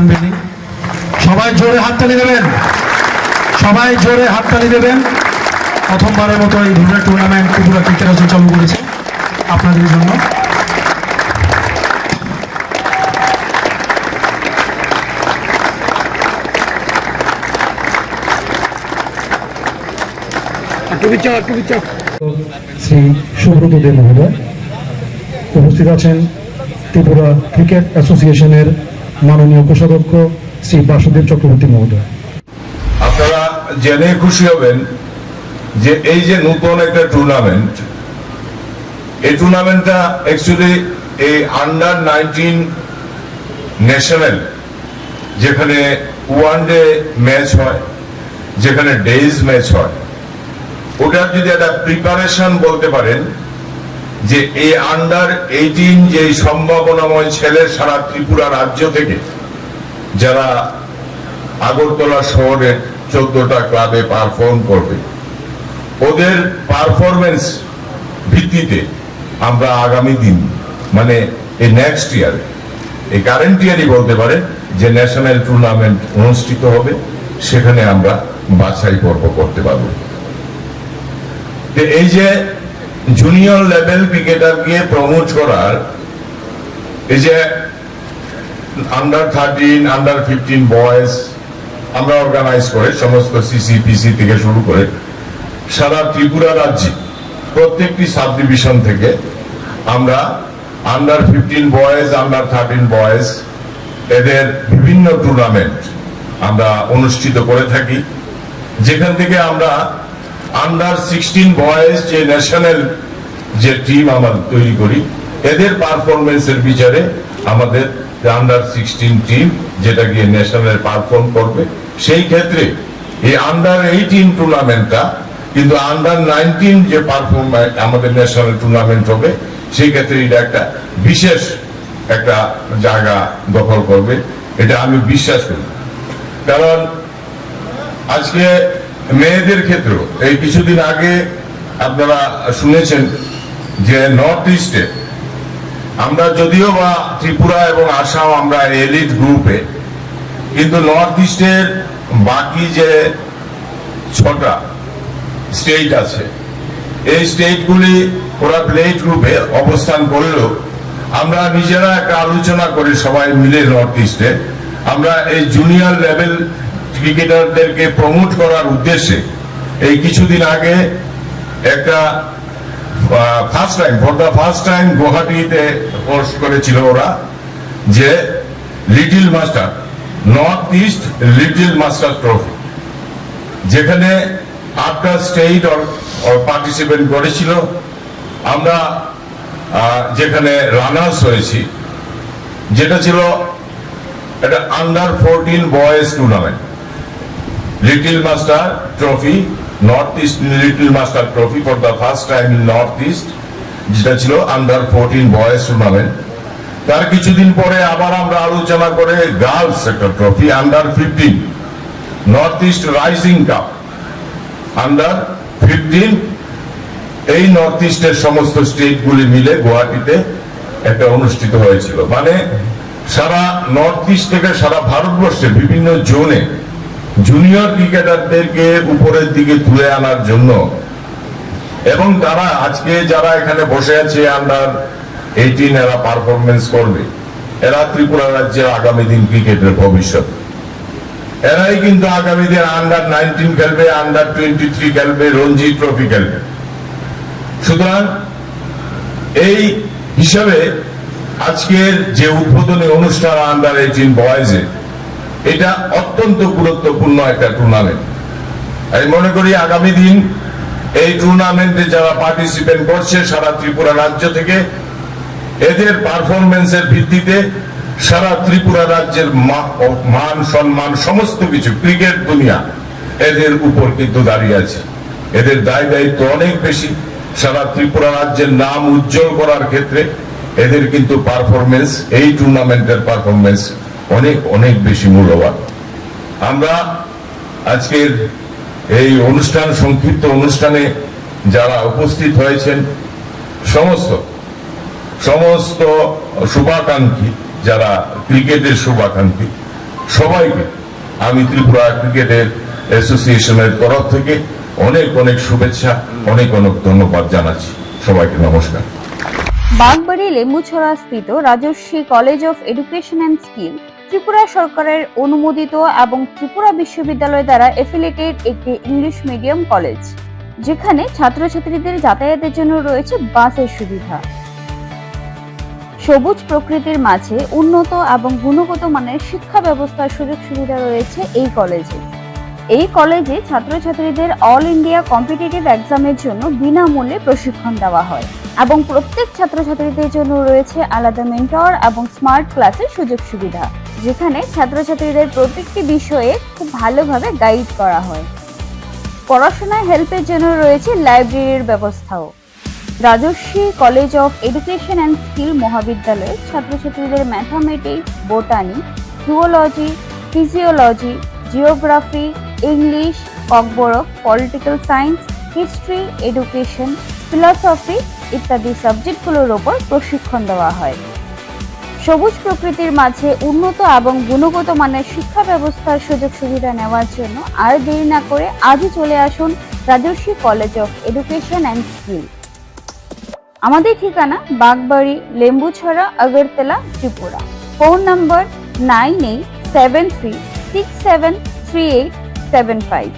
টানবেনি, সবাই জোরে হাততালি দেবেন, সবাই জোরে হাততালি দেবেন। প্রথমবারের মতো এই ধরনের টুর্নামেন্ট ত্রিপুরা ক্রিকেট অ্যাসোসিয়েশন চালু করেছে আপনাদের জন্য। শ্রী সুব্রত দে মহোদয় উপস্থিত আছেন, ত্রিপুরা ক্রিকেট অ্যাসোসিয়েশনের মাননীয় কোষাধ্যক্ষ শ্রী বাসুদেব চক্রবর্তী মহোদয়। আপনারা জেনে খুশি হবেন যে এই যে নতুন একটা টুর্নামেন্ট, এই টুর্নামেন্টটা অ্যাকচুয়ালি এই আন্ডার 19 ন্যাশনাল, যেখানে ওয়ানডে ম্যাচ হয়, যেখানে ডেজ ম্যাচ হয়, ওটার যদি একটা প্রিপারেশন বলতে পারেন যে এই আন্ডার 18 যে সম্ভাবনাময় ছেলে সারা ত্রিপুরা রাজ্য থেকে যারা আগরতলা শহরের 14টা ক্লাবে পারফর্ম করবে, ওদের পারফরমেন্স ভিত্তিতে আমরা আগামী দিন মানে এই নেক্সট ইয়ার, এই কারেন্ট ইয়ারই বলতে পারে যে ন্যাশনাল টুর্নামেন্ট অনুষ্ঠিত হবে, সেখানে আমরা বাছাই পর্ব করতে পারবো। এই যে জুনিয়র লেভেল ক্রিকেটারকে প্রমোট করার, এই যে আন্ডার 13 আন্ডার 15 বয়েজ আমরা অর্গানাইজ করে সমস্ত সিসিপিসি থেকে শুরু করে সারা ত্রিপুরা রাজ্যে প্রত্যেকটি সাব ডিভিশন থেকে আমরা আন্ডার 15 বয়েজ, আন্ডার 13 বয়েজ এদের বিভিন্ন টুর্নামেন্ট আমরা অনুষ্ঠিত করে থাকি, যেখান থেকে আমরা আন্ডার 16 বয়েজ যে ন্যাশনাল যে টিম আমরা তৈরি করি, এদের পারফরমেন্সের বিচারে আমাদের আন্ডার 16 টিম যেটা গিয়ে ন্যাশনাল পারফর্ম করবে, সেই ক্ষেত্রে এই আন্ডার 18 টুর্নামেন্টটা কিন্তু আন্ডার 19 যে পারফর্ম আমাদের ন্যাশনাল টুর্নামেন্ট হবে, সেই ক্ষেত্রে এটা একটা বিশেষ একটা জায়গা দখল করবে, এটা আমি বিশ্বাস করি। কারণ আজকে মেয়েদের ক্ষেত্রে এই কিছুদিন আগে আপনারা শুনেছেন যে নর্থ ইস্টে আমরা যদিও বা ত্রিপুরা এবং আসাম আমরা এলিট গ্রুপে, কিন্তু নর্থ ইস্টের বাকি যে 6টা স্টেট আছে, এই স্টেটগুলি ওরা প্লেট গ্রুপে অবস্থান করলেও আমরা নিজেরা একটা আলোচনা করে সবাই মিলে নর্থ ইস্টে আমরা এই জুনিয়র লেভেল ক্রিকেটারদেরকে প্রমোট করার উদ্দেশ্যে এই কিছুদিন আগে একটা ফার্স্ট টাইম গুয়াহাটিতে হোস্ট করেছিল ওরা, যে little master north east little master trophy, যেখানে 8টা স্টেট পার্টিসিপেট করেছিল। আমরা যেখানে রানার্স হয়েছি, যেটা ছিল এটা under 14 boys tournament, little master trophy, north east little master trophy for the first time in north east, যেটা ছিল আন্ডার 14 বয়েজ টুর্নামেন্ট। তার কিছুদিন পরে আবার আমরা আলোচনা করে গার্লস একটা trophy under 15 north east rising cup under 15, এই নর্থ ইস্টের সমস্ত স্টেটগুলি মিলে গুয়াহাটিতে একটা অনুষ্ঠিত হয়েছিল। মানে সারা নর্থ ইস্ট থেকে সারা ভারতবর্ষের বিভিন্ন জোনে জুনিয়র ক্রিকেটারদেরকে উপরের দিকে তুলে আনার জন্য, এবং তারা আজকে যারা এখানে বসে আছে আন্ডার 18 এরা পারফরমেন্স করবে, এরা ত্রিপুরা রাজ্যের আগামী দিন ক্রিকেটের ভবিষ্যৎ। এরাই কিন্তু আগামী দিন আন্ডার 19 খেলবে, আন্ডার 23 খেলবে, রঞ্জি ট্রফি খেলবে। সুতরাং এই হিসাবে আজকের যে উদ্বোধনী অনুষ্ঠান আন্ডার 18 বয়েজে, এটা অত্যন্ত গুরুত্বপূর্ণ একটা টুর্নামেন্ট। আমি মনে করি আগামী দিন এই টুর্নামেন্টে যারা পার্টিসিপেট করছে সারা ত্রিপুরা রাজ্য থেকে, এদের পারফরমেন্সের ভিত্তিতে সারা ত্রিপুরা রাজ্যের মান সম্মান সমস্ত কিছু ক্রিকেট দুনিয়া এদের উপর কিন্তু দাঁড়িয়ে আছে। এদের দায় দায়িত্ব অনেক বেশি। সারা ত্রিপুরা রাজ্যের নাম উজ্জ্বল করার ক্ষেত্রে এদের কিন্তু পারফরমেন্স, এই টুর্নামেন্টের পারফরমেন্স অনেক অনেক বেশি মূল্যবান। আমরা আজকের এই অনুষ্ঠান, সংক্ষিপ্ত অনুষ্ঠানে যারা উপস্থিত হয়েছেন, সমস্ত শুভাকাঙ্ক্ষী, যারা ক্রিকেটের শুভাকাঙ্ক্ষী, সবাইকে আমি ত্রিপুরা ক্রিকেটের অ্যাসোসিয়েশনের তরফ থেকে অনেক অনেক শুভেচ্ছা, অনেক অনেক ধন্যবাদ জানাচ্ছি। সবাইকে নমস্কার। বাগবাড়ি লেম্বুছড়া স্থিত Rajarshi college of education and skill Tripura সরকারের অনুমোদিত এবং ত্রিপুরা বিশ্ববিদ্যালয় দ্বারা এফিলিয়েটেড একটি ইংলিশ মিডিয়াম কলেজ, যেখানে ছাত্রছাত্রীদের যাতায়াতের জন্য রয়েছে বাসের সুবিধা। সবুজ প্রকৃতির মাঝে উন্নত এবং গুণগত মানের শিক্ষা ব্যবস্থার সুযোগ সুবিধা রয়েছে এই কলেজে। এই কলেজে ছাত্রছাত্রীদের অল ইন্ডিয়া কম্পিটিটিভ এক্সামের জন্য বিনামূল্যে প্রশিক্ষণ দেওয়া হয় এবং প্রত্যেক ছাত্রছাত্রীদের জন্য রয়েছে আলাদা মেন্টর এবং স্মার্ট ক্লাসের সুযোগ সুবিধা, যেখানে ছাত্রছাত্রীদের প্রত্যেকটি বিষয়ে খুব ভালোভাবে গাইড করা হয়। পড়াশোনায় হেল্পের জন্য রয়েছে লাইব্রেরির ব্যবস্থাও। Rajarshi college of education and skill মহাবিদ্যালয়ে ছাত্রছাত্রীদের mathematics, botany, zoology, physiology, geography, English, Kokborok, political science, history, education, philosophy ইত্যাদি সাবজেক্টগুলোর ওপর প্রশিক্ষণ দেওয়া হয়। সবুজ প্রকৃতির মাঝে উন্নত এবং গুণগত মানের শিক্ষা ব্যবস্থার সুযোগ সুবিধা নেওয়ার জন্য আর দেরি না করে আজই চলে আসুন Rajarshi college of education and skill. আমাদের ঠিকানা বাগবাড়ি, লেম্বুছড়া, আগরতলা, ত্রিপুরা। Phone number 9873673875।